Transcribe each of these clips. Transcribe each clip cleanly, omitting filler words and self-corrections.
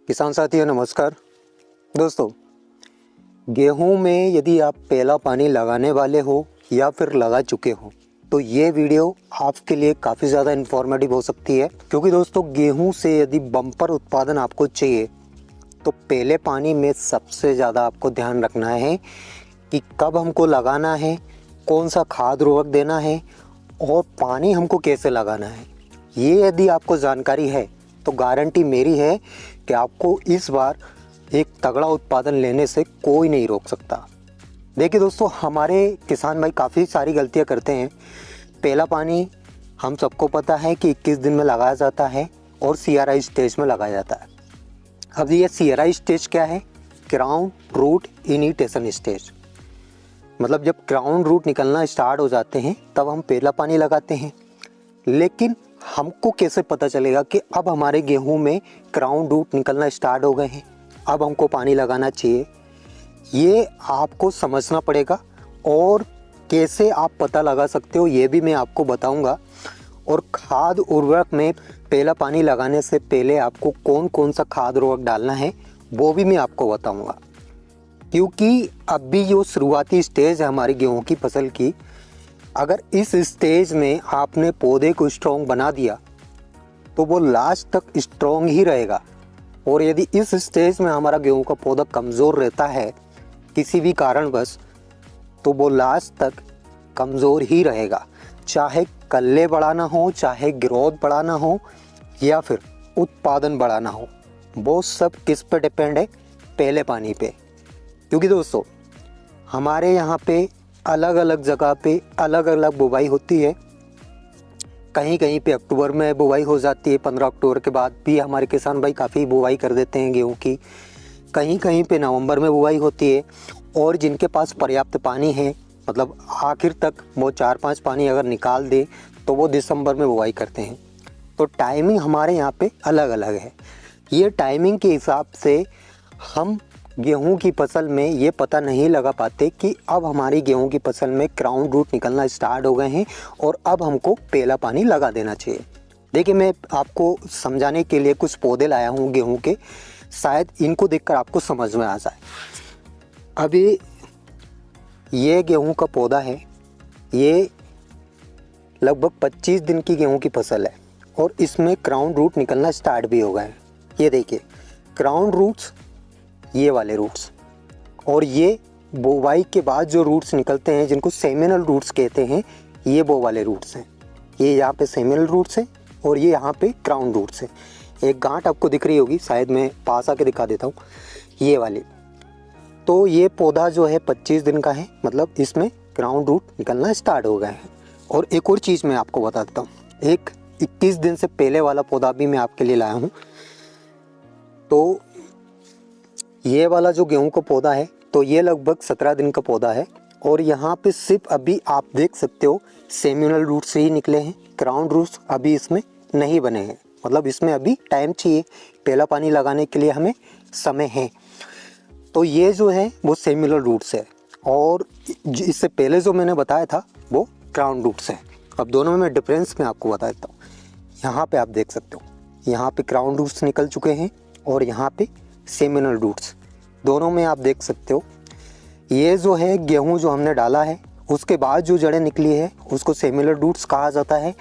किसान साथियों नमस्कार। दोस्तों, गेहूं में यदि आप पहला पानी लगाने वाले हो या फिर लगा चुके हो तो ये वीडियो आपके लिए काफ़ी ज़्यादा इन्फॉर्मेटिव हो सकती है, क्योंकि दोस्तों गेहूं से यदि बम्पर उत्पादन आपको चाहिए तो पहले पानी में सबसे ज़्यादा आपको ध्यान रखना है कि कब हमको लगाना है, कौन सा खाद उर्वरक देना है और पानी हमको कैसे लगाना है। ये यदि आपको जानकारी है तो गारंटी मेरी है कि आपको इस बार एक तगड़ा उत्पादन लेने से कोई नहीं रोक सकता। देखिए दोस्तों, हमारे किसान भाई काफ़ी सारी गलतियां करते हैं। पहला पानी हम सबको पता है कि 21 दिन में लगाया जाता है और CRI स्टेज में लगाया जाता है। अब ये CRI स्टेज क्या है? Crown root initiation stage. मतलब जब क्राउन रूट निकलना स्टार्ट हो जाते हैं तब हम पहला पानी लगाते हैं। लेकिन हमको कैसे पता चलेगा कि अब हमारे गेहूं में क्राउन रूट निकलना स्टार्ट हो गए हैं, अब हमको पानी लगाना चाहिए? ये आपको समझना पड़ेगा और कैसे आप पता लगा सकते हो ये भी मैं आपको बताऊंगा। और खाद उर्वरक में पहला पानी लगाने से पहले आपको कौन कौन सा खाद उर्वरक डालना है वो भी मैं आपको बताऊंगा। क्योंकि अभी जो शुरुआती स्टेज है हमारी गेहूं की फसल की, अगर इस स्टेज में आपने पौधे को स्ट्रॉन्ग बना दिया तो वो लास्ट तक स्ट्रॉन्ग ही रहेगा। और यदि इस स्टेज में हमारा गेहूं का पौधा कमज़ोर रहता है किसी भी कारणवश, तो वो लास्ट तक कमज़ोर ही रहेगा। चाहे कल्ले बढ़ाना हो, चाहे ग्रोथ बढ़ाना हो या फिर उत्पादन बढ़ाना हो, वो सब किस पे डिपेंड है? पहले पानी पे। क्योंकि दोस्तों हमारे यहाँ पे अलग अलग जगह पे अलग अलग बुवाई होती है। कहीं कहीं पे अक्टूबर में बुवाई हो जाती है, 15 अक्टूबर के बाद भी हमारे किसान भाई काफ़ी बुवाई कर देते हैं गेहूं की। कहीं कहीं पे नवंबर में बुवाई होती है और जिनके पास पर्याप्त पानी है, मतलब आखिर तक वो 4-5 पानी अगर निकाल दे तो वो दिसंबर में बुवाई करते हैं। तो टाइमिंग हमारे यहाँ पे अलग अलग है। ये टाइमिंग के हिसाब से हम गेहूं की फसल में ये पता नहीं लगा पाते कि अब हमारी गेहूं की फसल में क्राउन रूट निकलना स्टार्ट हो गए हैं और अब हमको पहला पानी लगा देना चाहिए। देखिए, मैं आपको समझाने के लिए कुछ पौधे लाया हूं गेहूं के, शायद इनको देखकर आपको समझ में आ जाए। अभी ये गेहूं का पौधा है, ये लगभग 25 दिन की गेहूं की फसल है और इसमें क्राउन रूट निकलना स्टार्ट भी हो गए हैं। ये देखिए क्राउन रूट्स, ये वाले रूट्स, और ये बोवाई के बाद जो रूट्स निकलते हैं जिनको सेमिनल रूट्स कहते हैं, ये वो वाले रूट्स हैं। ये यहाँ पे सेमिनल रूट्स हैं और ये यहाँ पे क्राउन रूट्स हैं। एक गांठ आपको दिख रही होगी, शायद मैं पास आके दिखा देता हूँ, ये वाली। तो ये पौधा जो है 25 दिन का है, मतलब इसमें क्राउन रूट निकलना स्टार्ट हो गए हैं। और एक और चीज़ मैं आपको बता देता हूँ, एक 21 दिन से पहले वाला पौधा भी मैं आपके लिए लाया हूँ। तो ये वाला जो गेहूं का पौधा है, तो ये लगभग 17 दिन का पौधा है और यहाँ पे सिर्फ अभी आप देख सकते हो सेमिनल रूट से ही निकले हैं, क्राउन रूट्स अभी इसमें नहीं बने हैं। मतलब इसमें अभी टाइम चाहिए, पहला पानी लगाने के लिए हमें समय है। तो ये जो है वो सेमिनल रूट्स है और इससे पहले जो मैंने बताया था वो क्राउन रूट्स है। अब दोनों में डिफरेंस मैं आपको बता देता हूँ। यहाँ पे आप देख सकते हो, यहाँ पे क्राउन रूट्स निकल चुके हैं और यहाँ पे सेमिनल रूट्स, दोनों में आप देख सकते हो। ये जो है गेहूं जो हमने डाला है उसके बाद जो जड़ें निकली है उसको सेमिनल रूट्स कहा जाता है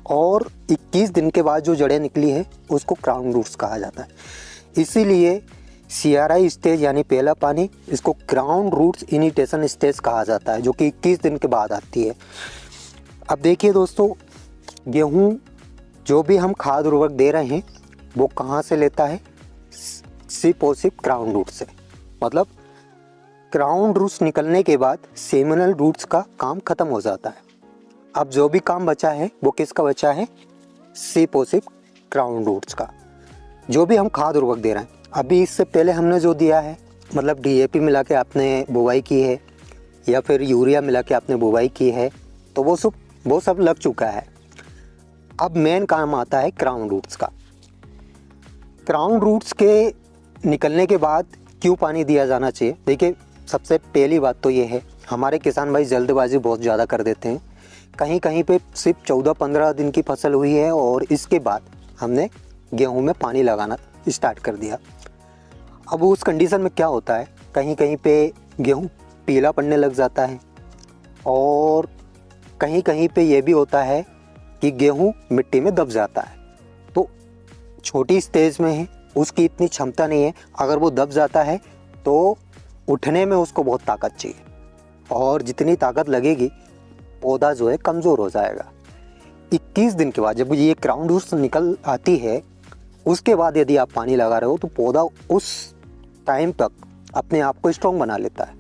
और 21 दिन के बाद जो जड़ें निकली है उसको क्राउन रूट्स कहा जाता है। इसीलिए CRI स्टेज यानी पहला पानी, इसको क्राउन रूट्स इनिटेशन स्टेज कहा जाता है, जो कि 21 दिन के बाद आती है। अब देखिए दोस्तों, गेहूँ जो भी हम खाद उर्वरक दे रहे हैं वो कहाँ से लेता है? सिर्फ और सिर्फ क्राउन रूट से। मतलब क्राउन रूट्स निकलने के बाद सेमिनल रूट्स का काम खत्म हो जाता है। अब जो भी काम बचा है वो किसका बचा है? सिर्फ और सिर्फ क्राउन रूट्स का। जो भी हम खाद उर्वरक दे रहे हैं, अभी इससे पहले हमने जो दिया है, मतलब DAP मिला के आपने बुवाई की है या फिर यूरिया मिला के आपने बुवाई की है, तो वो सब लग चुका है। अब मेन काम आता है क्राउन रूट्स का। क्राउन रूट्स के निकलने के बाद क्यों पानी दिया जाना चाहिए? देखिए, सबसे पहली बात तो ये है, हमारे किसान भाई जल्दबाजी बहुत ज़्यादा कर देते हैं। कहीं कहीं पे सिर्फ 14-15 दिन की फसल हुई है और इसके बाद हमने गेहूं में पानी लगाना स्टार्ट कर दिया। अब उस कंडीशन में क्या होता है, कहीं कहीं पे गेहूँ पीला पड़ने लग जाता है और कहीं कहीं पे ये भी होता है कि गेहूँ मिट्टी में दब जाता है। तो छोटी स्टेज में है, उसकी इतनी क्षमता नहीं है, अगर वो दब जाता है तो उठने में उसको बहुत ताकत चाहिए और जितनी ताकत लगेगी पौधा जो है कमज़ोर हो जाएगा। 21 दिन के बाद जब ये क्राउन रूट्स निकल आती है, उसके बाद यदि आप पानी लगा रहे हो तो पौधा उस टाइम तक अपने आप को स्ट्रॉन्ग बना लेता है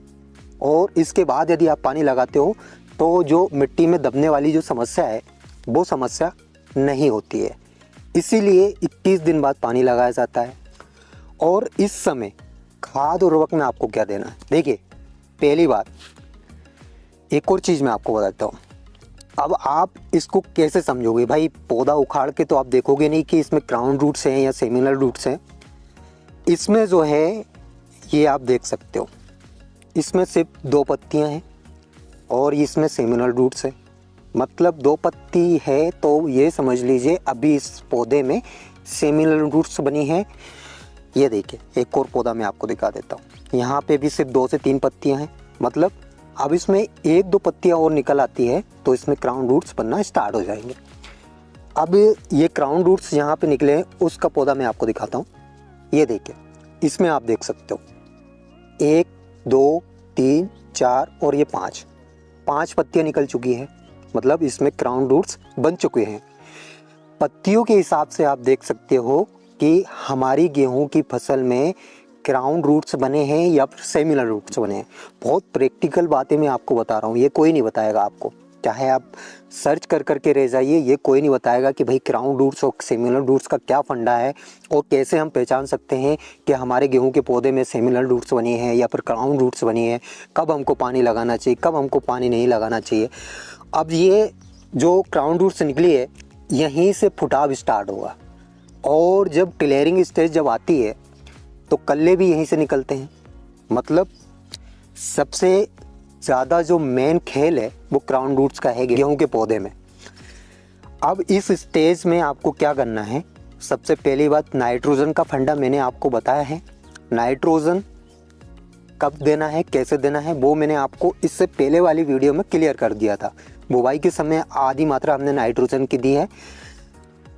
और इसके बाद यदि आप पानी लगाते हो तो जो मिट्टी में दबने वाली जो समस्या है वो समस्या नहीं होती है। इसीलिए 21 दिन बाद पानी लगाया जाता है। और इस समय खाद उर्वरक में आपको क्या देना है, देखिए पहली बात, एक और चीज़ मैं आपको बताता हूँ। अब आप इसको कैसे समझोगे भाई, पौधा उखाड़ के तो आप देखोगे नहीं कि इसमें क्राउन रूट्स हैं या सेमिनल रूट्स हैं। इसमें जो है ये आप देख सकते हो, इसमें सिर्फ 2 पत्तियां हैं और इसमें सेमिनल रूट्स है, मतलब 2 पत्ती है तो ये समझ लीजिए अभी इस पौधे में सेमिनल रूट्स बनी है। ये देखिए एक और पौधा मैं आपको दिखा देता हूँ, यहाँ पे भी सिर्फ 2 से 3 पत्तियाँ हैं, मतलब अब इसमें 1-2 पत्तियाँ और निकल आती है तो इसमें क्राउन रूट्स बनना स्टार्ट हो जाएंगे। अब ये क्राउन रूट्स यहाँ पे निकले हैं, उसका पौधा मैं आपको दिखाता हूँ। ये देखिए इसमें आप देख सकते हो 1, 2, 3, 4 और ये 5 पत्तियाँ निकल चुकी हैं, मतलब इसमें क्राउन रूट्स बन चुके हैं। पत्तियों के हिसाब से आप देख सकते हो कि हमारी गेहूं की फसल में क्राउन रूट्स बने हैं या फिर सेमिनल रूट्स बने हैं। बहुत प्रैक्टिकल बातें मैं आपको बता रहा हूँ, ये कोई नहीं बताएगा आपको, चाहे आप सर्च कर करके रह जाइए, ये कोई नहीं बताएगा कि भाई क्राउन रूट्स और सेमिनल रूट्स का क्या फंडा है और कैसे हम पहचान सकते हैं कि हमारे गेहूं के पौधे में सेमिनल रूट्स बनी हैं या फिर क्राउन रूट्स बनी है, कब हमको पानी लगाना चाहिए, कब हमको पानी नहीं लगाना चाहिए। अब ये जो क्राउन रूट्स निकली है यहीं से फुटाव स्टार्ट होगा और जब टिलेरिंग स्टेज जब आती है तो कल्ले भी यहीं से निकलते हैं। मतलब सबसे ज़्यादा जो मेन खेल है वो क्राउन रूट्स का है गेहूं के पौधे में। अब इस स्टेज में आपको क्या करना है, सबसे पहली बात नाइट्रोजन का फंडा मैंने आपको बताया है। नाइट्रोजन कब देना है, कैसे देना है, वो मैंने आपको इससे पहले वाली वीडियो में क्लियर कर दिया था। बुवाई के समय आधी मात्रा हमने नाइट्रोजन की दी है।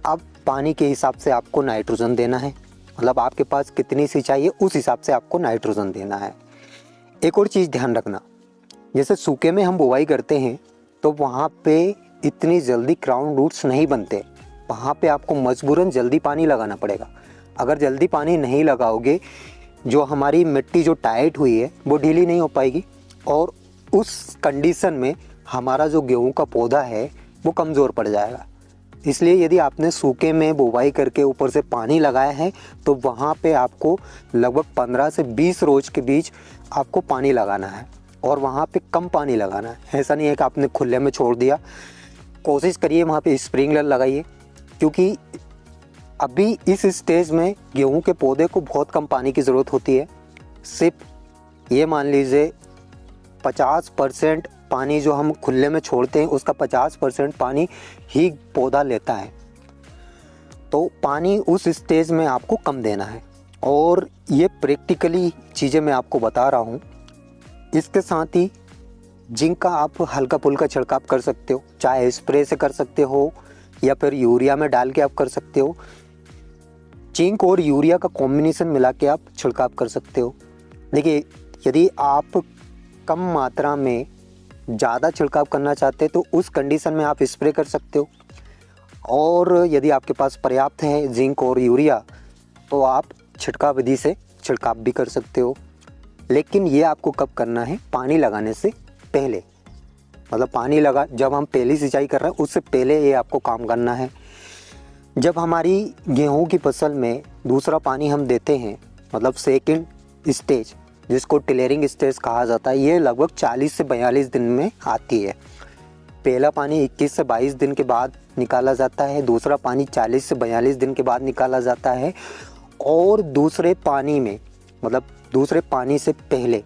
अब पानी के हिसाब से आपको नाइट्रोजन देना है, मतलब आपके पास कितनी सिंचाई है उस हिसाब से आपको नाइट्रोजन देना है। एक और चीज़ ध्यान रखना, जैसे सूखे में हम बुवाई करते हैं तो वहाँ पे इतनी जल्दी क्राउन रूट्स नहीं बनते, वहाँ पे आपको मजबूरन जल्दी पानी लगाना पड़ेगा। अगर जल्दी पानी नहीं लगाओगे जो हमारी मिट्टी जो टाइट हुई है वो ढीली नहीं हो पाएगी और उस कंडीशन में हमारा जो गेहूं का पौधा है वो कमज़ोर पड़ जाएगा। इसलिए यदि आपने सूखे में बुवाई करके ऊपर से पानी लगाया है तो वहाँ पे आपको लगभग 15 से 20 रोज के बीच आपको पानी लगाना है और वहाँ पे कम पानी लगाना है। ऐसा नहीं है कि आपने खुले में छोड़ दिया। कोशिश करिए वहाँ पे स्प्रिंकलर लगाइए, क्योंकि अभी इस स्टेज में गेहूं के पौधे को बहुत कम पानी की ज़रूरत होती है। सिर्फ ये मान लीजिए 50% पानी जो हम खुले में छोड़ते हैं उसका 50% पानी ही पौधा लेता है। तो पानी उस स्टेज में आपको कम देना है और ये प्रैक्टिकली चीज़ें मैं आपको बता रहा हूँ। इसके साथ ही जिंक का आप हल्का फुल्का छिड़काव कर सकते हो, चाहे स्प्रे से कर सकते हो या फिर यूरिया में डाल के आप कर सकते हो। जिंक और यूरिया का कॉम्बिनेशन मिला के आप छिड़काव कर सकते हो। देखिए यदि आप कम मात्रा में ज़्यादा छिड़काव करना चाहते हैं तो उस कंडीशन में आप स्प्रे कर सकते हो, और यदि आपके पास पर्याप्त है जिंक और यूरिया तो आप छिड़काव विधि से छिड़काव भी कर सकते हो। लेकिन ये आपको कब करना है, पानी लगाने से पहले, मतलब पानी लगा जब हम पहली सिंचाई कर रहे हैं उससे पहले ये आपको काम करना है। जब हमारी गेहूं की फसल में दूसरा पानी हम देते हैं, मतलब सेकंड स्टेज जिसको टिलेरिंग स्टेज कहा जाता है, ये लगभग 40 से 42 दिन में आती है। पहला पानी 21 से 22 दिन के बाद निकाला जाता है, दूसरा पानी 40 से 42 दिन के बाद निकाला जाता है, और दूसरे पानी में मतलब दूसरे पानी से पहले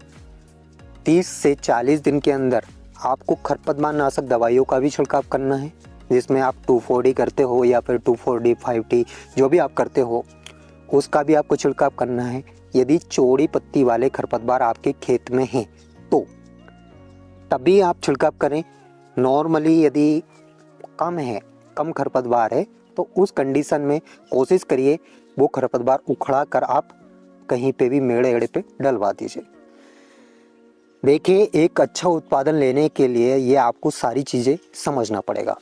30 से 40 दिन के अंदर आपको खरपतवार नाशक दवाइयों का भी छिड़काव करना है, जिसमें आप 2,4-D करते हो या फिर 2,4-D 5T जो भी आप करते हो उसका भी आपको छिड़काव करना है। यदि चौड़ी पत्ती वाले खरपतवार आपके खेत में हैं तो तभी आप छिड़काव करें। नॉर्मली यदि कम खरपतवार है तो उस कंडीशन में कोशिश करिए वो खरपतवार उखड़ा कर आप कहीं पे भी मेड़े एड़े पे डलवा दीजिए। देखिए, एक अच्छा उत्पादन लेने के लिए ये आपको सारी चीज़ें समझना पड़ेगा।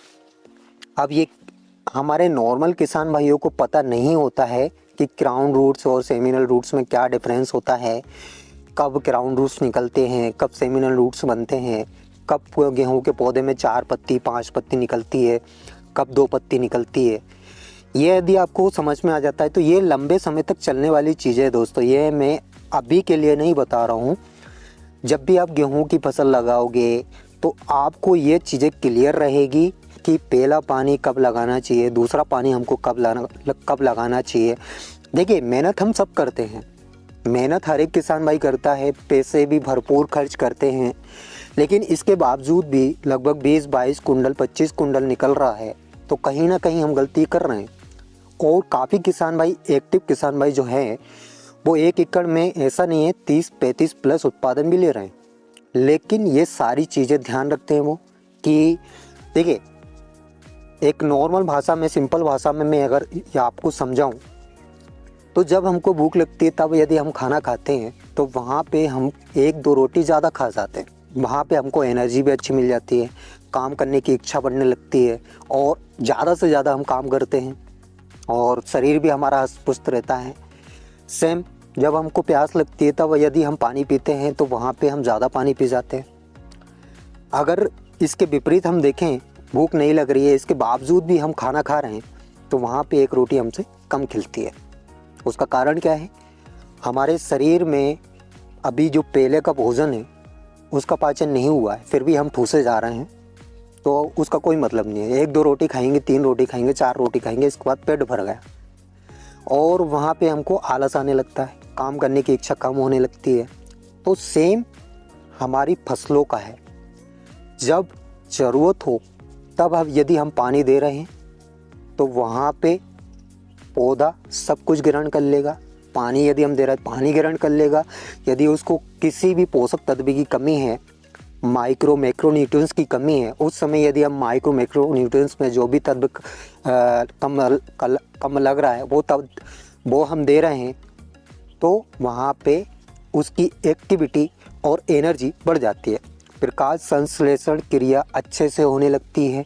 अब ये हमारे नॉर्मल किसान भाइयों को पता नहीं होता है कि क्राउन रूट्स और सेमिनल रूट्स में क्या डिफरेंस होता है, कब क्राउन रूट्स निकलते हैं, कब सेमिनल रूट्स बनते हैं, कब गेहूं के पौधे में 4 पत्ती 5 पत्ती निकलती है, कब 2 पत्ती निकलती है। ये यदि आपको समझ में आ जाता है तो ये लंबे समय तक चलने वाली चीज़ें है दोस्तों। ये मैं अभी के लिए नहीं बता रहा हूँ। जब भी आप गेहूं की फसल लगाओगे तो आपको ये चीज़ें क्लियर रहेगी कि पहला पानी कब लगाना चाहिए, दूसरा पानी हमको कब लगाना चाहिए। देखिए, मेहनत हम सब करते हैं, मेहनत हर एक किसान भाई करता है, पैसे भी भरपूर खर्च करते हैं, लेकिन इसके बावजूद भी लगभग 20-22 कुंटल 25 कुंटल निकल रहा है तो कहीं ना कहीं हम गलती कर रहे हैं। और काफ़ी किसान भाई, एक्टिव किसान भाई जो हैं वो 1 एकड़ में ऐसा नहीं है 30-35 प्लस उत्पादन भी ले रहे हैं। लेकिन ये सारी चीज़ें ध्यान रखते हैं वो कि देखिए, एक नॉर्मल भाषा में, सिंपल भाषा में मैं अगर आपको समझाऊं तो जब हमको भूख लगती है तब यदि हम खाना खाते हैं तो वहाँ पे हम 1-2 रोटी ज़्यादा खा जाते हैं। वहाँ पे हमको एनर्जी भी अच्छी मिल जाती है, काम करने की इच्छा बढ़ने लगती है और ज़्यादा से ज़्यादा हम काम करते हैं और शरीर भी हमारा हष्ट पुष्ट रहता है। सेम जब हमको प्यास लगती है तब यदि हम पानी पीते हैं तो वहाँ पे हम ज़्यादा पानी पी जाते हैं। अगर इसके विपरीत हम देखें, भूख नहीं लग रही है इसके बावजूद भी हम खाना खा रहे हैं तो वहाँ पे 1 रोटी हमसे कम खिलती है। उसका कारण क्या है? हमारे शरीर में अभी जो पहले का भोजन है उसका पाचन नहीं हुआ है, फिर भी हम ठूसे जा रहे हैं तो उसका कोई मतलब नहीं है। 1-2 रोटी खाएंगे, 3 रोटी खाएंगे, 4 रोटी खाएंगे, इसके बाद पेट भर गया और वहाँ पे हमको आलस आने लगता है, काम करने की इच्छा कम होने लगती है। तो सेम हमारी फसलों का है, जब ज़रूरत हो तब यदि हम पानी दे रहे हैं तो वहाँ पे पौधा सब कुछ ग्रहण कर लेगा। पानी यदि हम दे रहे हैं पानी ग्रहण कर लेगा। यदि उसको किसी भी पोषक तत्व की कमी है, माइक्रो मैक्रो न्यूट्रिएंट्स की कमी है, उस समय यदि हम माइक्रो मैक्रो न्यूट्रिएंट्स में जो भी तत्व कम लग रहा है वो हम दे रहे हैं तो वहाँ पे उसकी एक्टिविटी और एनर्जी बढ़ जाती है। प्रकाश संश्लेषण क्रिया अच्छे से होने लगती है।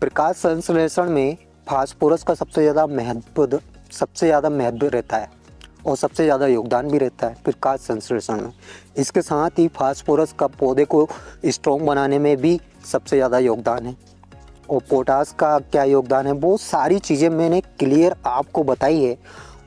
प्रकाश संश्लेषण में फास्फोरस का सबसे ज़्यादा महत्व रहता है और सबसे ज़्यादा योगदान भी रहता है प्रकाश संश्लेषण में। इसके साथ ही फास्फोरस का पौधे को स्ट्रॉन्ग बनाने में भी सबसे ज़्यादा योगदान है। और पोटास का क्या योगदान है, वो सारी चीज़ें मैंने क्लियर आपको बताई है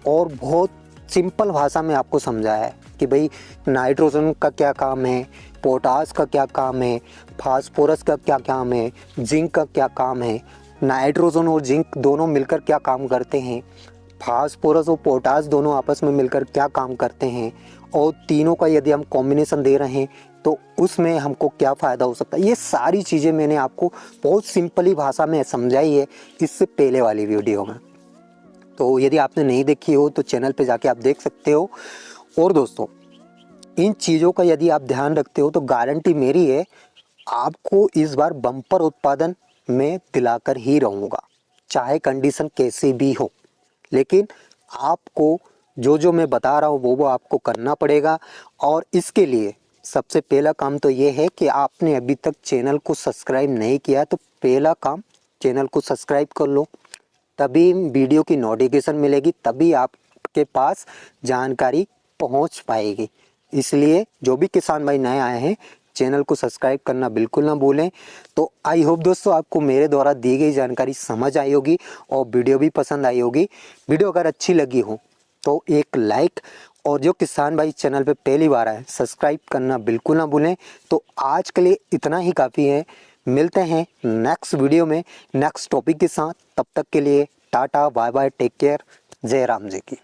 और बहुत सिंपल भाषा में आपको समझाया है कि भाई नाइट्रोजन का क्या काम है, पोटास का क्या काम है, फास्फोरस का क्या काम है, जिंक का क्या काम है। नाइट्रोजन और जिंक दोनों मिलकर क्या काम करते हैं, फास्फोरस और पोटास दोनों आपस में मिलकर क्या काम करते हैं और तीनों का यदि हम कॉम्बिनेशन दे रहे हैं तो उसमें हमको क्या फ़ायदा हो सकता है। ये सारी चीज़ें मैंने आपको बहुत सिंपली भाषा में समझाई है इससे पहले वाली वीडियो में। तो यदि आपने नहीं देखी हो तो चैनल पे जाके आप देख सकते हो। और दोस्तों, इन चीज़ों का यदि आप ध्यान रखते हो तो गारंटी मेरी है आपको इस बार बम्पर उत्पादन में दिलाकर ही रहूँगा, चाहे कंडीशन कैसी भी हो। लेकिन आपको जो मैं बता रहा हूँ वो आपको करना पड़ेगा। और इसके लिए सबसे पहला काम तो ये है कि आपने अभी तक चैनल को सब्सक्राइब नहीं किया तो पहला काम चैनल को सब्सक्राइब कर लो, तभी वीडियो की नोटिफिकेशन मिलेगी, तभी आपके पास जानकारी पहुंच पाएगी। इसलिए जो भी किसान भाई नए आए हैं चैनल को सब्सक्राइब करना बिल्कुल ना भूलें। तो आई होप दोस्तों आपको मेरे द्वारा दी गई जानकारी समझ आई होगी और वीडियो भी पसंद आई होगी। वीडियो अगर अच्छी लगी हो तो एक लाइक, और जो किसान भाई चैनल पे पहली बार आए सब्सक्राइब करना बिल्कुल ना भूलें। तो आज के लिए इतना ही काफ़ी है, मिलते हैं नेक्स्ट वीडियो में नेक्स्ट टॉपिक के साथ। तब तक के लिए tata bye bye, take care, जय राम जी की।